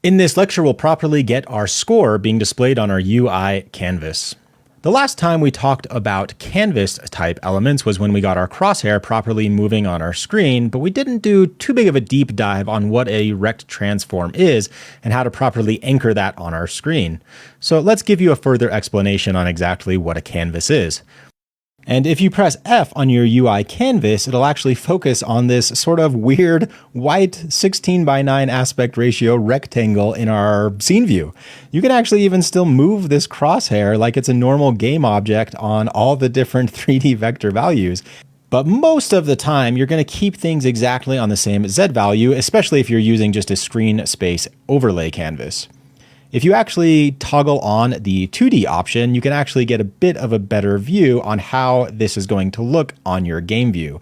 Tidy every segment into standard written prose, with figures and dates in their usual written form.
In this lecture, we'll properly get our score being displayed on our UI canvas. The last time we talked about canvas type elements was when we got our crosshair properly moving on our screen, but we didn't do too big of a deep dive on what a rect transform is and how to properly anchor that on our screen. So let's give you a further explanation on exactly what a canvas is. And if you press F on your UI canvas, it'll actually focus on this sort of weird white 16:9 aspect ratio rectangle in our scene view. You can actually even still move this crosshair like it's a normal game object on all the different 3D vector values. But most of the time, you're going to keep things exactly on the same Z value, especially if you're using just a screen space overlay canvas. If you actually toggle on the 2D option, you can actually get a bit of a better view on how this is going to look on your game view.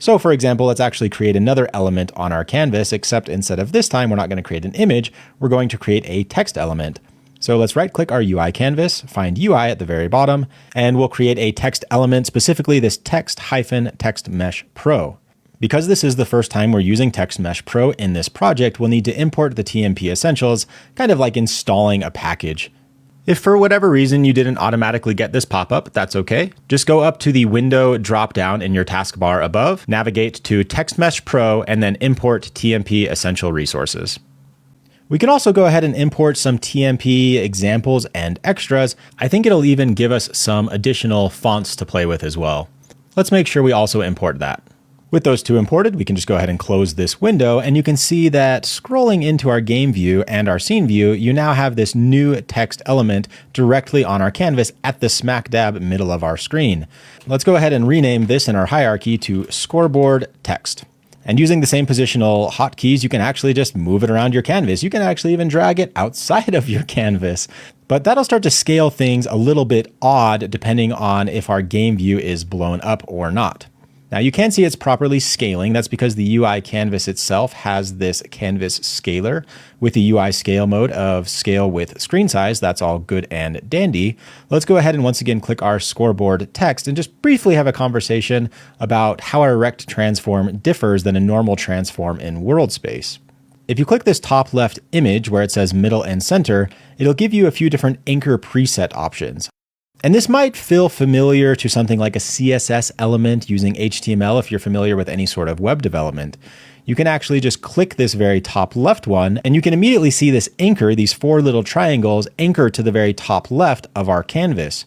So for example, let's actually create another element on our canvas, except instead of this time, we're not going to create an image, we're going to create a text element. So let's right click our UI canvas, find UI at the very bottom, and we'll create a text element, specifically this text-text mesh pro. Because this is the first time we're using Text Mesh Pro in this project, we'll need to import the TMP essentials, kind of like installing a package. If for whatever reason you didn't automatically get this pop-up, that's okay. Just go up to the window drop-down in your taskbar above, navigate to Text Mesh Pro, and then import TMP essential resources. We can also go ahead and import some TMP examples and extras. I think it'll even give us some additional fonts to play with as well. Let's make sure we also import that. With those two imported, we can just go ahead and close this window, and you can see that scrolling into our game view and our scene view, you now have this new text element directly on our canvas at the smack dab middle of our screen. Let's go ahead and rename this in our hierarchy to Scoreboard text. And using the same positional hotkeys, you can actually just move it around your canvas. You can actually even drag it outside of your canvas. But that'll start to scale things a little bit odd depending on if our game view is blown up or not. Now you can see it's properly scaling. That's because the UI canvas itself has this canvas scaler with the UI scale mode of scale with screen size. That's all good and dandy. Let's go ahead and once again click our scoreboard text and just briefly have a conversation about how a rect transform differs than a normal transform in world space. If you click this top left image where it says middle and center, it'll give you a few different anchor preset options. And this might feel familiar to something like a CSS element using HTML if you're familiar with any sort of web development. You can actually just click this very top left one, and you can immediately see this anchor, these four little triangles, anchor to the very top left of our canvas.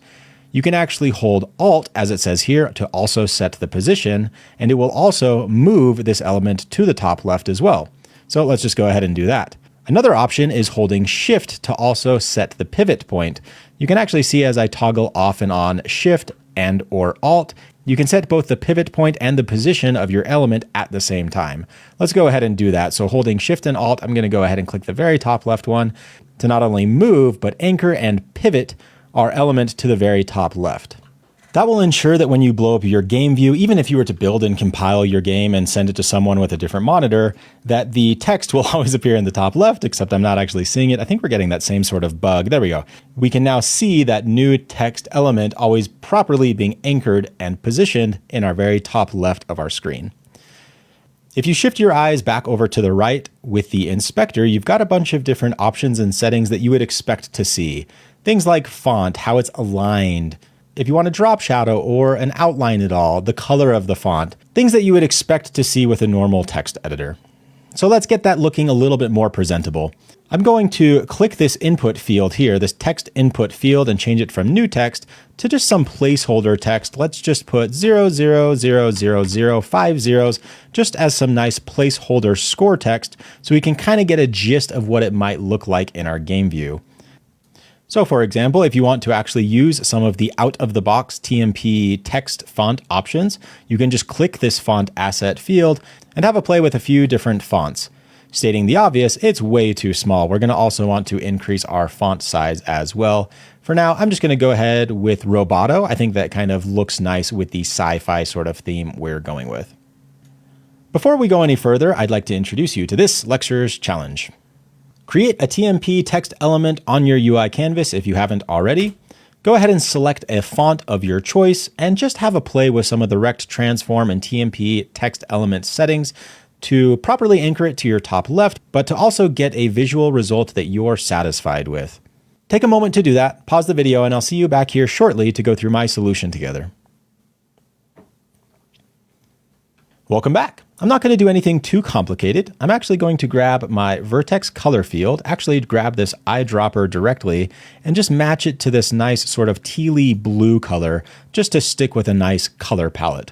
You can actually hold Alt, as it says here, to also set the position, and it will also move this element to the top left as well. So let's just go ahead and do that. Another option is holding Shift to also set the pivot point. You can actually see as I toggle off and on Shift and or Alt, you can set both the pivot point and the position of your element at the same time. Let's go ahead and do that. So holding Shift and Alt, I'm going to go ahead and click the very top left one to not only move, but anchor and pivot our element to the very top left. That will ensure that when you blow up your game view, even if you were to build and compile your game and send it to someone with a different monitor, that the text will always appear in the top left, except I'm not actually seeing it. I think we're getting that same sort of bug. There we go. We can now see that new text element always properly being anchored and positioned in our very top left of our screen. If you shift your eyes back over to the right with the inspector, you've got a bunch of different options and settings that you would expect to see. Things like font, how it's aligned, if you want to drop shadow or an outline at all, the color of the font, things that you would expect to see with a normal text editor. So let's get that looking a little bit more presentable. I'm going to click this input field here, this text input field, and change it from new text to just some placeholder text. Let's just put 00000 zeros, just as some nice placeholder score text so we can kind of get a gist of what it might look like in our game view. So for example, if you want to actually use some of the out-of-the-box TMP text font options, you can just click this font asset field and have a play with a few different fonts. Stating the obvious, it's way too small. We're going to also want to increase our font size as well. For now, I'm just going to go ahead with Roboto. I think that kind of looks nice with the sci-fi sort of theme we're going with. Before we go any further, I'd like to introduce you to this lecture's challenge. Create a TMP text element on your UI canvas if you haven't already. Go ahead and select a font of your choice and just have a play with some of the rect transform and TMP text element settings. to properly anchor it to your top left, but to also get a visual result that you're satisfied with. Take a moment to do that, pause the video, and I'll see you back here shortly to go through my solution together. Welcome back. I'm not going to do anything too complicated. I'm actually going to grab my vertex color field, actually grab this eyedropper directly, and just match it to this nice sort of tealy blue color, just to stick with a nice color palette.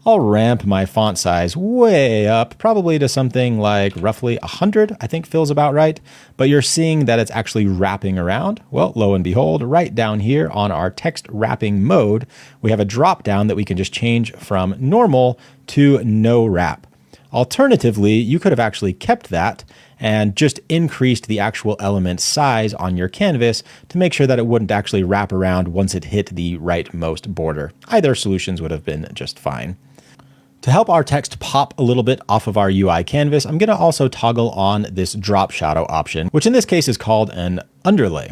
I'll ramp my font size way up, probably to something like roughly 100, I think feels about right. But you're seeing that it's actually wrapping around. Well, lo and behold, right down here on our text wrapping mode, we have a drop down that we can just change from normal to no wrap. Alternatively, you could have actually kept that and just increased the actual element size on your canvas to make sure that it wouldn't actually wrap around once it hit the rightmost border. Either solutions would have been just fine. To help our text pop a little bit off of our UI canvas, I'm going to also toggle on this drop shadow option, which in this case is called an underlay.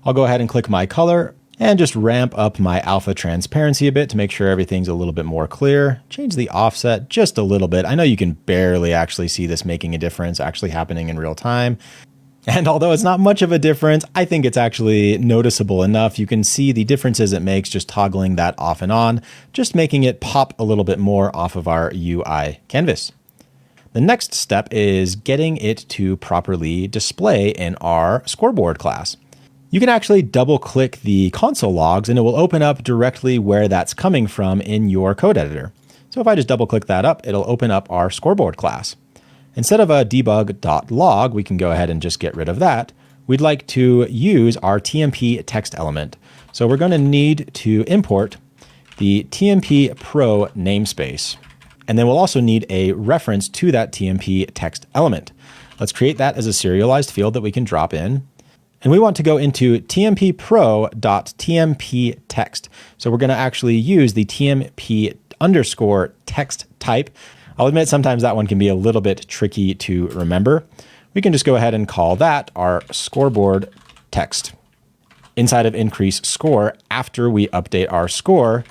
I'll go ahead and click my color and just ramp up my alpha transparency a bit to make sure everything's a little bit more clear. Change the offset just a little bit. I know you can barely actually see this making a difference actually happening in real time. And although it's not much of a difference, I think it's actually noticeable enough. You can see the differences it makes just toggling that off and on, just making it pop a little bit more off of our UI canvas. The next step is getting it to properly display in our Scoreboard class. You can actually double click the console logs and it will open up directly where that's coming from in your code editor. So if I just double click that up, it'll open up our Scoreboard class. Instead of a debug.log, we can go ahead and just get rid of that. We'd like to use our TMP text element. So we're going to need to import the TMP Pro namespace. And then we'll also need a reference to that TMP text element. Let's create that as a serialized field that we can drop in. And we want to go into tmpro.tmptext. So we're going to actually use the TMP underscore text type. I'll admit sometimes that one can be a little bit tricky to remember. We can just go ahead and call that our scoreboard text. Inside of increase score, after we update our score,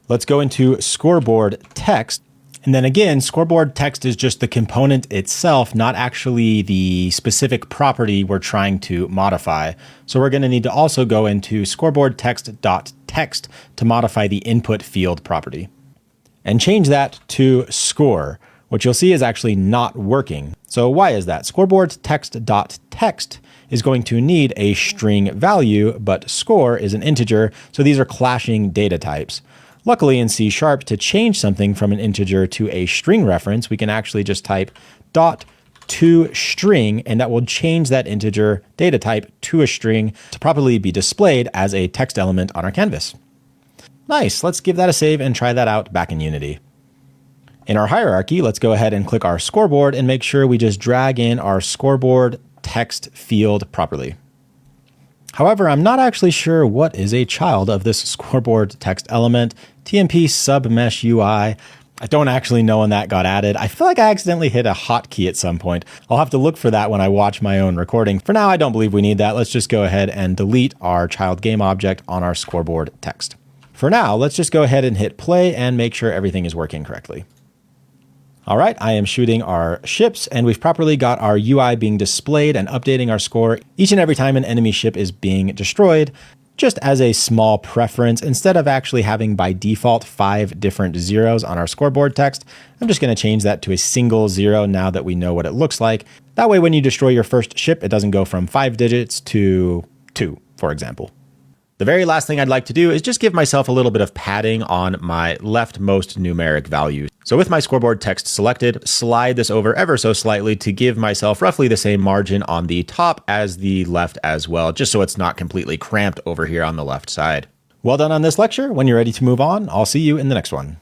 let's go into scoreboard text. And then again, scoreboard text is just the component itself, not actually the specific property we're trying to modify. So we're going to need to also go into scoreboard text.text to modify the input field property. And change that to score. What you'll see is actually not working. So why is that? Scoreboard text.text is going to need a string value, but score is an integer, so these are clashing data types. Luckily in C#, to change something from an integer to a string reference, we can actually just type dot to string, and that will change that integer data type to a string to properly be displayed as a text element on our canvas. Nice, let's give that a save and try that out back in Unity. In our hierarchy, let's go ahead and click our scoreboard and make sure we just drag in our scoreboard text field properly. However, I'm not actually sure what is a child of this scoreboard text element, TMP submesh UI. I don't actually know when that got added. I feel like I accidentally hit a hotkey at some point. I'll have to look for that when I watch my own recording. For now, I don't believe we need that. Let's just go ahead and delete our child game object on our scoreboard text. For now, let's just go ahead and hit play and make sure everything is working correctly. All right, I am shooting our ships and we've properly got our UI being displayed and updating our score each and every time an enemy ship is being destroyed. Just as a small preference, instead of actually having by default 5 different zeros on our scoreboard text, I'm just going to change that to a single 0 now that we know what it looks like. That way, when you destroy your first ship, it doesn't go from 5 digits to 2, for example. The very last thing I'd like to do is just give myself a little bit of padding on my leftmost numeric value. So with my scoreboard text selected, slide this over ever so slightly to give myself roughly the same margin on the top as the left as well, just so it's not completely cramped over here on the left side. Well done on this lecture. When you're ready to move on, I'll see you in the next one.